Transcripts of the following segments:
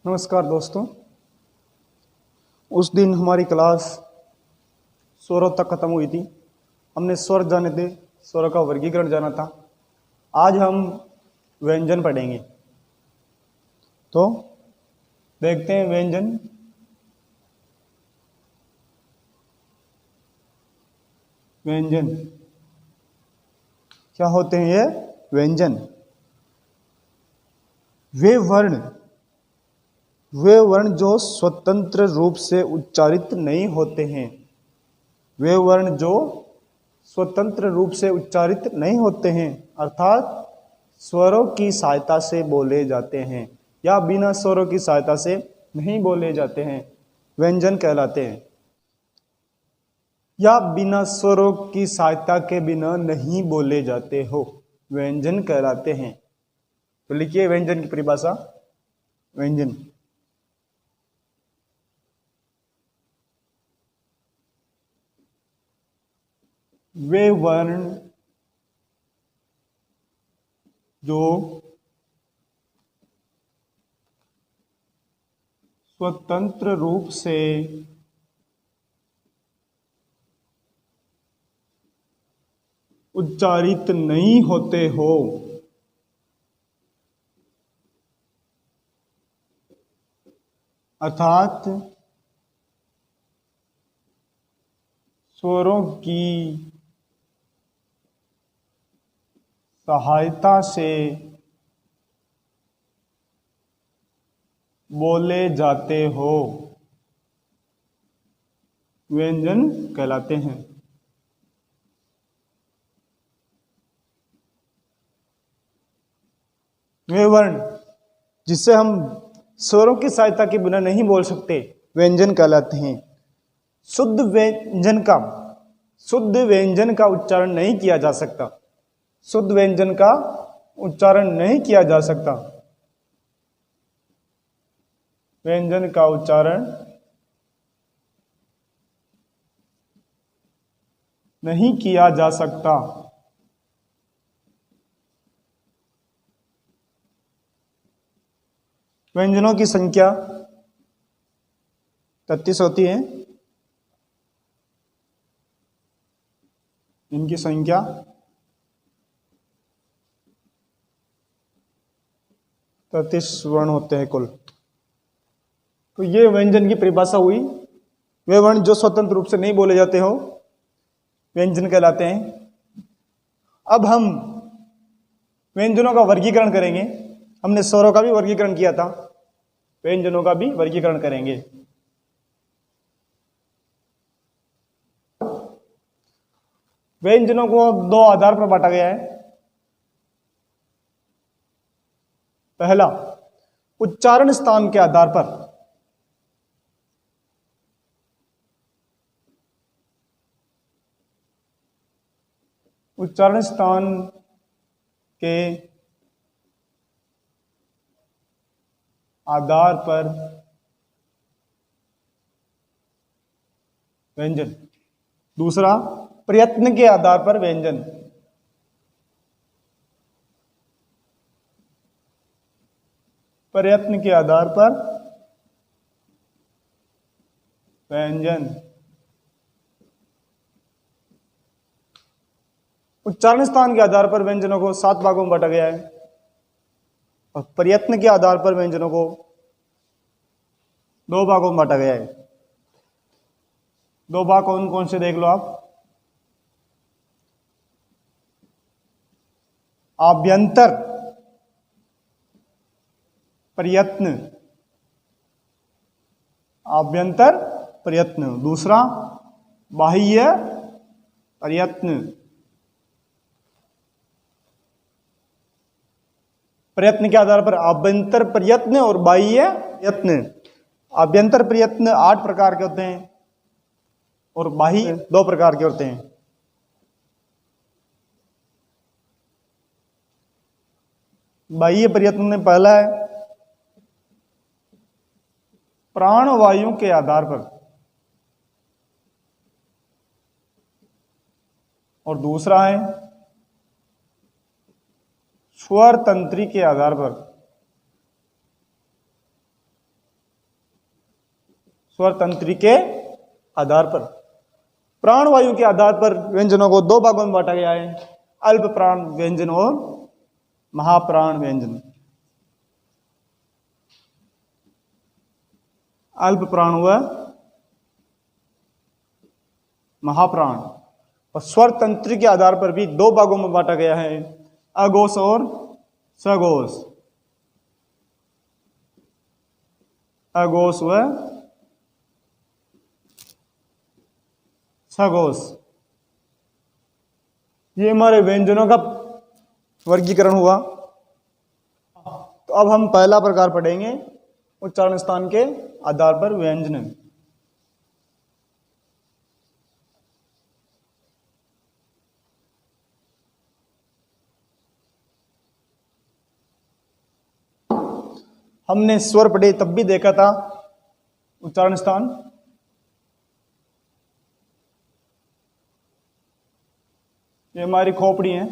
नमस्कार दोस्तों। उस दिन हमारी क्लास स्वरों तक खत्म हुई थी। हमने स्वर जाने थे, स्वरों का वर्गीकरण जाना था। आज हम व्यंजन पढ़ेंगे। तो देखते हैं व्यंजन। व्यंजन क्या होते हैं? ये व्यंजन वे वर्ण जो स्वतंत्र रूप से उच्चारित नहीं होते हैं। वे वर्ण जो स्वतंत्र रूप से उच्चारित नहीं होते हैं, अर्थात स्वरों की सहायता से बोले जाते हैं या बिना स्वरों की सहायता से नहीं बोले जाते हैं, व्यंजन कहलाते हैं। या बिना स्वरों की सहायता के बिना नहीं बोले जाते हो, व्यंजन कहलाते हैं। तो लिखिए व्यंजन की परिभाषा। व्यंजन वे वर्ण जो स्वतंत्र रूप से उच्चारित नहीं होते हो, अर्थात स्वरों की सहायता से बोले जाते हो, व्यंजन कहलाते हैं। वे वर्ण जिससे हम स्वरों की सहायता के बिना नहीं बोल सकते, व्यंजन कहलाते हैं। शुद्ध व्यंजन का उच्चारण नहीं किया जा सकता। शुद्ध व्यंजन का उच्चारण नहीं किया जा सकता। व्यंजन का उच्चारण नहीं किया जा सकता। व्यंजनों की संख्या 33 होती है। इनकी संख्या 33 वर्ण होते हैं कुल। तो ये व्यंजन की परिभाषा हुई। वे वर्ण जो स्वतंत्र रूप से नहीं बोले जाते हो, व्यंजन कहलाते हैं। अब हम व्यंजनों का वर्गीकरण करेंगे। हमने स्वरों का भी वर्गीकरण किया था, व्यंजनों का भी वर्गीकरण करेंगे। व्यंजनों को दो आधार पर बांटा गया है। पहला, उच्चारण स्थान के आधार पर। उच्चारण स्थान के आधार पर व्यंजन। दूसरा, प्रयत्न के आधार पर व्यंजन। प्रयत्न के आधार पर व्यंजन। उच्चारण स्थान के आधार पर व्यंजनों को 7 भागों में बांटा गया है और प्रयत्न के आधार पर व्यंजनों को 2 भागों में बांटा गया है। 2 भाग कौन कौन से देख लो आप। आभ्यंतर प्रयत्न, आभ्यंतर प्रयत्न। दूसरा, बाह्य प्रयत्न। प्रयत्न के आधार पर आभ्यंतर प्रयत्न और बाह्य प्रयत्न। आभ्यंतर प्रयत्न 8 प्रकार के होते हैं और बाह्य 2 प्रकार के होते हैं। बाह्य प्रयत्न में पहला है प्राणवायु के आधार पर और दूसरा है स्वर तंत्री के आधार पर। स्वर तंत्री के आधार पर। प्राणवायु के आधार पर व्यंजनों को दो भागों में बांटा गया है, अल्प प्राण व्यंजन और महाप्राण व्यंजन। अल्प प्राण हुआ महाप्राण। और स्वर तंत्र के आधार पर भी दो भागों में बांटा गया है, अघोष और सघोष। अघोष व सघोष। ये हमारे व्यंजनों का वर्गीकरण हुआ। तो अब हम पहला प्रकार पढ़ेंगे, उच्चारण स्थान के आधार पर व्यंजन। हमने स्वर पढ़े तब भी देखा था उच्चारण स्थान। ये हमारी खोपड़ी है।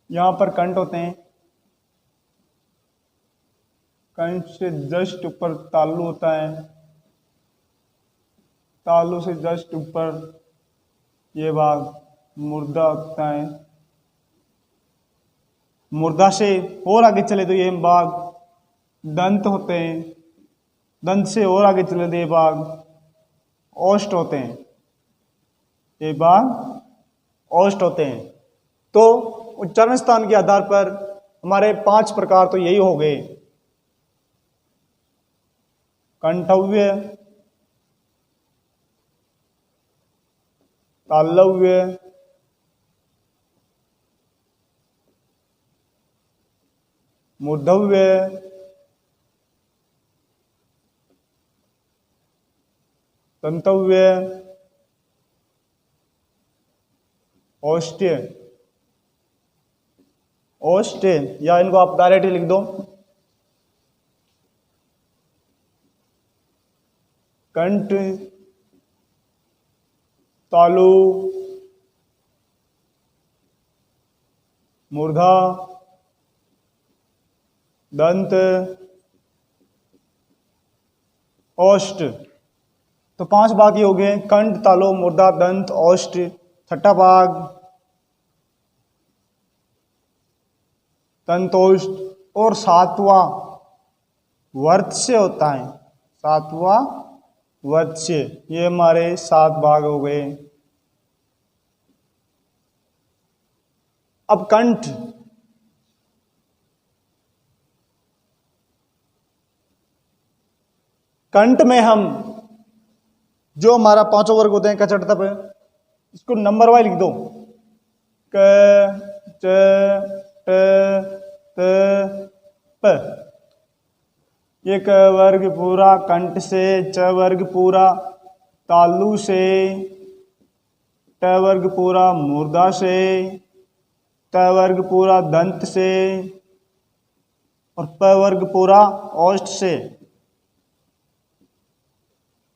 यहां पर कंठ होते हैं, कंठ से जस्ट ऊपर तालु होता है, तालु से जस्ट ऊपर ये भाग मुर्दा होता है, मुर्दा से और आगे चले तो ये भाग दंत होते हैं, दंत से और आगे चले तो ये भाग ओष्ठ होते हैं, ये भाग ओष्ठ होते हैं। तो उच्चारण स्थान के आधार पर हमारे 5 प्रकार तो यही हो गए, कंठव्य, तालव्य, मूर्धव्य, तंतव्य, ओष्ठ्य। ओष्ठ्य या इनको आप डायरेक्ट लिख दो, कंठ, तालु, मूर्धा, दंत, ओष्ठ। तो 5 भाग ही हो गए, कंठ, तालु, मूर्धा, दंत, ओष्ठ। छठा भाग तंतोष्ठ। और 7वां वर्त्स्य होता है, 7वां वर्त्स्य। ये हमारे 7 भाग हो गए। अब कंठ, कंठ में हम जो हमारा 5 वर्ग होते हैं कचट तप, इसको नंबर वाइज लिख दो, क च ट त प। ये क वर्ग पूरा कंठ से, च वर्ग पूरा तालु से, ट वर्ग पूरा मूर्धा से, त वर्ग पूरा दंत से और प वर्ग पूरा ओष्ठ से।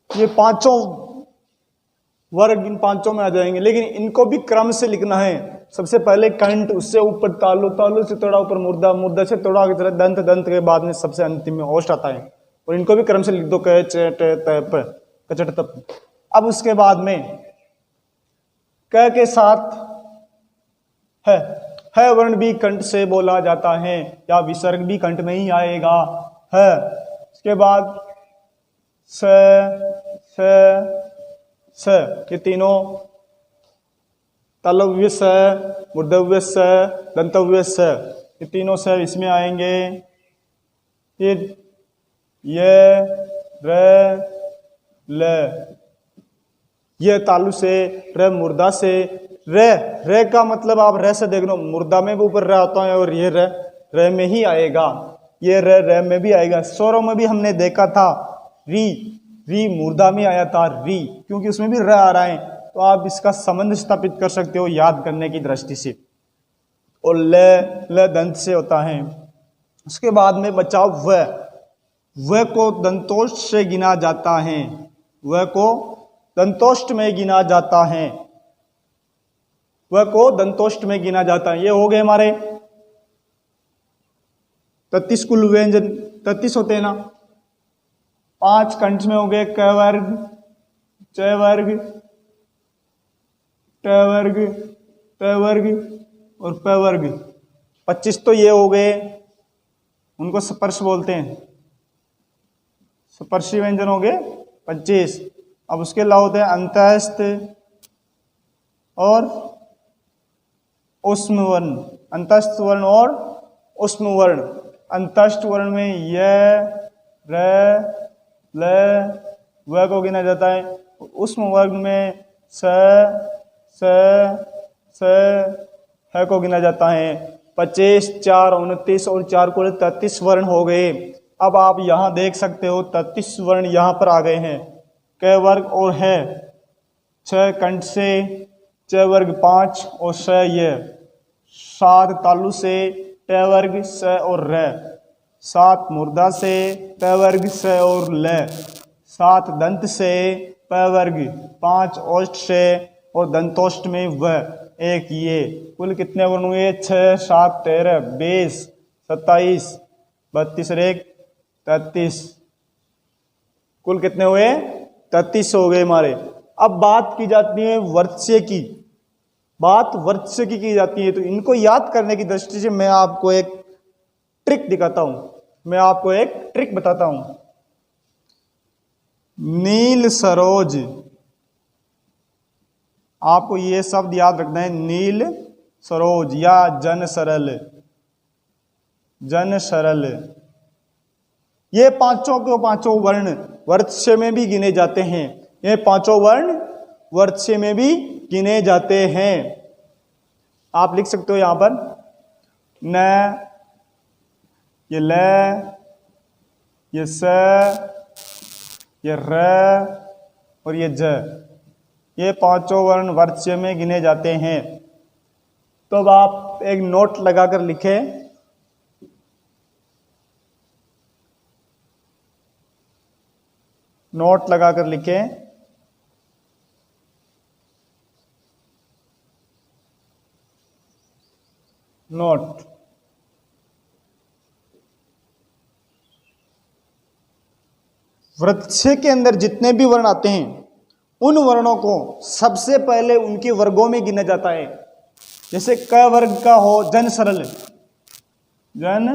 ये 5 वर्ग इन 5 में आ जाएंगे, लेकिन इनको भी क्रम से लिखना है। सबसे पहले कंठ, उससे ऊपर तालु, तालु से थोड़ा ऊपर मूर्धा, मूर्धा से थोड़ा आगे चला दंत, दंत के बाद में सबसे अंतिम में ओष्ठ आता है। और इनको भी क्रम से लिख दो, क च ट त प, कचट तप। अब उसके बाद में क के साथ है वर्ण भी कंठ से बोला जाता है, या विसर्ग भी कंठ में ही आएगा, है। इसके बाद स, ये तीनों तालव्य स, मूर्धव्य स, दंतव्य स, ये तीनों स इसमें आएंगे। फिर ये र ल, ये तालु से, र मूर्धा से, र का मतलब आप र से देख लो, मूर्धा में भी ऊपर र आता है और ये र में ही आएगा, ये र में भी आएगा। स्वरों में भी हमने देखा था, री मूर्धा में आया था, री, क्योंकि उसमें भी र आ रहा है, तो आप इसका संबंध स्थापित कर सकते हो याद करने की दृष्टि से। और ल दंत से होता है। उसके बाद में बचा व को दंतोष से गिना जाता है, व को दंतोष्ट में गिना जाता है, वह को दंतोष्ट में गिना जाता है। ये हो गए हमारे 33 कुल व्यंजन, 33 होते हैं ना। 5 कंठ में हो गए क वर्ग, च वर्ग, ट वर्ग, त वर्ग और प वर्ग। 25 तो ये हो गए, उनको स्पर्श बोलते हैं, स्पर्शी व्यंजन हो गए 25। अब उसके अलावा होते हैं अंतस्थ और उष्म वर्ण, अंतस्थ वर्ण और उष्म वर्ण। अंतस्थ वर्ण में य, र, ल, व को गिना जाता है। उष्म वर्ण में स, स, ह को गिना जाता है। 25, 4, 29 और 4 कुल 33 वर्ण हो गए। अब आप यहां देख सकते हो 33 वर्ण यहां पर आ गए हैं। क वर्ग और है 6 कंठ से, च वर्ग 5 और स ये 7 तालु से, ट वर्ग स और र 7 मुर्दा से, प वर्ग स और ल 7 दंत से, प वर्ग 5 ओष्ठ से और दंतोष्ठ में व 1 ये। कुल कितने वर्ण हुए? 6, 7, 13, 20, 27, 32 और 1 33। कुल कितने हुए? 33 हो गए हमारे। अब बात की जाती है वर्त्स्य की, बात वर्त्स्य की जाती है। तो इनको याद करने की दृष्टि से मैं आपको एक ट्रिक दिखाता हूं, मैं आपको एक ट्रिक बताता हूं। नील सरोज, आपको ये शब्द याद रखना है, नील सरोज या जन सरल, जन सरल। ये पांचों के पांचों वर्ण वर्त्स्य में भी गिने जाते हैं। ये पांचों वर्ण वर्त्स्य में भी गिने जाते हैं। आप लिख सकते हो यहां पर न, ये ल, ये स, ये र और ये ज। ये पांचों वर्ण वर्त्स्य में गिने जाते हैं। तो अब आप एक नोट लगाकर लिखें, नोट लगाकर लिखें नोट। वृत्स्य के अंदर जितने भी वर्ण आते हैं उन वर्णों को सबसे पहले उनके वर्गों में गिना जाता है। जैसे क वर्ग का हो जन सरल, जन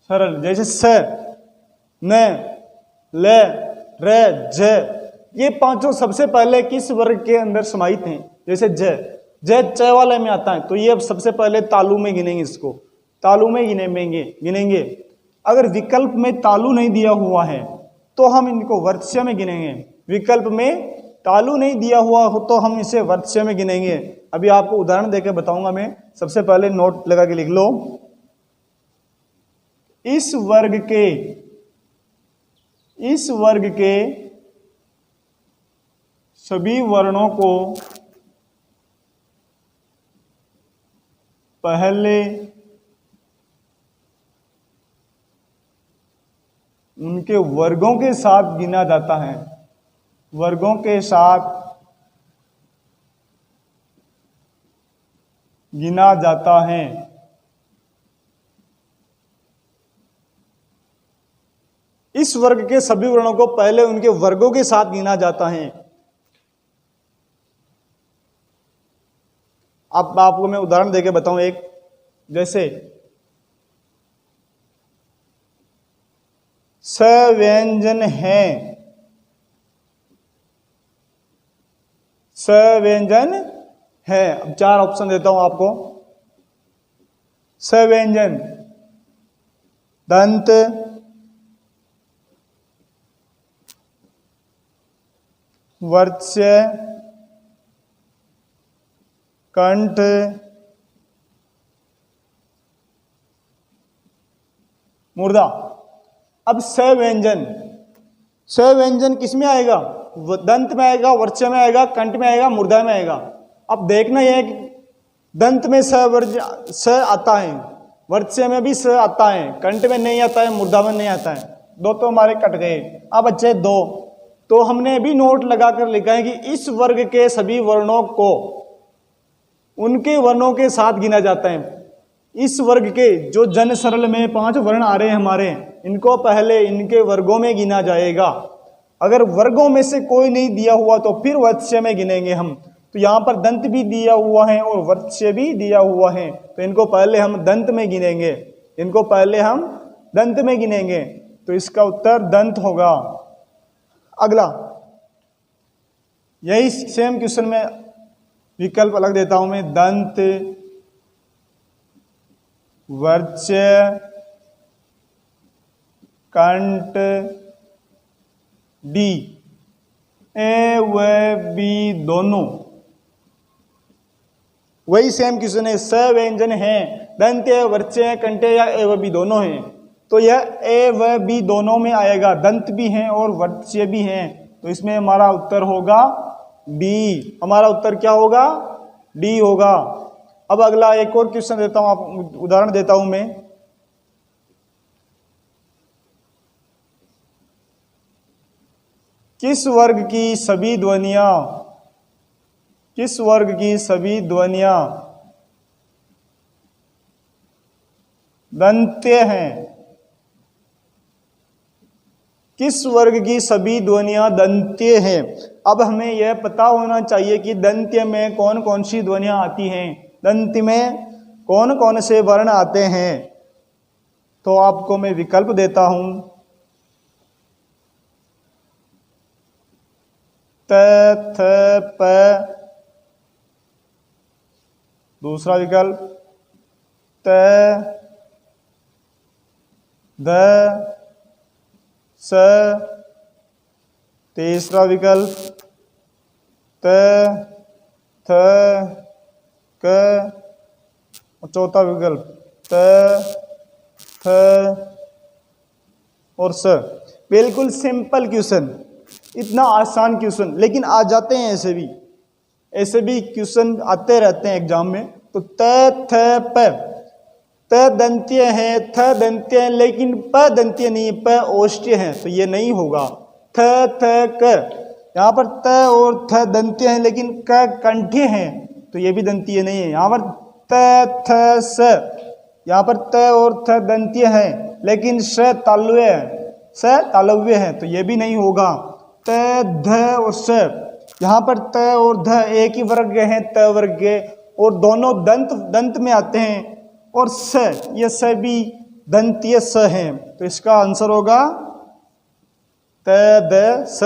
सरल। जैसे स, न, ल, र, ज, ये पांचों सबसे पहले किस वर्ग के अंदर समाहित हैं? जैसे ज च वाले में आता है, तो ये अब सबसे पहले तालु में गिनेंगे, इसको तालु में गिनेंगे। अगर विकल्प में तालु नहीं दिया हुआ है तो हम इनको वर्त्स्य में गिनेंगे। विकल्प में तालु नहीं दिया हुआ हो तो हम इसे वर्त्स्य में गिनेंगे। अभी आपको उदाहरण देकर बताऊंगा मैं। सबसे पहले नोट लगा के लिख लो, इस वर्ग के सभी वर्णों को पहले उनके वर्गों के साथ गिना जाता है, वर्गों के साथ गिना जाता है। इस वर्ग के सभी वर्णों को पहले उनके वर्गों के साथ गिना जाता है। अब आपको मैं उदाहरण देके बताऊं एक, जैसे सव्यंजन है, सव्यंजन है। अब 4 ऑप्शन देता हूं आपको। सव्यंजन दंत, वर्त्स्य, कंठ, मुर्दा। अब सव्यंजन, सव्यंजन किस में आएगा? दंत में आएगा, वर्त्स्य में आएगा, कंठ में आएगा, मुर्दा में आएगा। अब देखना यह है कि दंत में स आता है, वर्त्स्य में भी स आता है, कंठ में नहीं आता है, मुर्दा में नहीं आता है। दो तो हमारे कट गए, अब बच्चे दो। तो हमने भी नोट लगाकर लिखा है कि इस वर्ग के सभी वर्णों को उनके वर्णों के साथ गिना जाता है। इस वर्ग के जो जन सरल में 5 वर्ण आ रहे हैं हमारे, इनको पहले इनके वर्गों में गिना जाएगा। अगर वर्गों में से कोई नहीं दिया हुआ तो फिर वत्स्य में गिनेंगे हम। तो यहाँ पर दंत भी दिया हुआ है और वत्स्य भी दिया हुआ है, तो इनको पहले हम दंत में गिनेंगे, इनको पहले हम दंत में गिनेंगे। तो इसका उत्तर दंत होगा। अगला, यही सेम क्वेश्चन में विकल्प अलग देता हूं मैं, दंत, वर्च्य, कंठ, डी, ए व बी दोनों। वही सेम क्वेश्चन है, स व्यंजन है, दंत है, वर्च्य है, कंठ या ए व बी दोनों है। तो यह ए व बी दोनों में आएगा, दंत भी हैं और वर्च्य भी हैं। तो इसमें हमारा उत्तर होगा डी। हमारा उत्तर क्या होगा? डी होगा। अब अगला एक और क्वेश्चन देता हूं, आप उदाहरण देता हूं मैं। किस वर्ग की सभी ध्वनियां, किस वर्ग की सभी ध्वनियां दंत्य हैं? किस वर्ग की सभी ध्वनियां दंत्य हैं? अब हमें यह पता होना चाहिए कि दंत्य में कौन कौन सी ध्वनियां आती हैं, दंत्य में कौन कौन से वर्ण आते हैं। तो आपको मैं विकल्प देता हूं, त, थ, प। दूसरा विकल्प त, ध, स। तीसरा विकल्प त, थ, क। और चौथा विकल्प त, थ और स। बिल्कुल सिंपल क्वेश्चन, इतना आसान क्वेश्चन, लेकिन आ जाते हैं ऐसे भी क्वेश्चन आते रहते हैं एग्जाम में। तो त, थ, प, त दंत्य है, थ दंत्य है, लेकिन प दंत्य नहीं, प ओष्ठ्य है, तो ये नहीं होगा। थ, थ, क, यहाँ पर त और थ दंत्य है, लेकिन क कंठ्य है, तो ये भी दंत्य नहीं है। यहाँ पर त, थ, स, यहाँ पर त और थ दंत्य है, लेकिन स तालव्य है, स तालव्य है, तो ये भी नहीं होगा। त, ध और स, यहाँ पर त और ध एक ही वर्ग है, त वर्ग के, और दोनों दंत में आते हैं। और स, ये स भी दंतीय स है, तो इसका आंसर होगा त, द, स।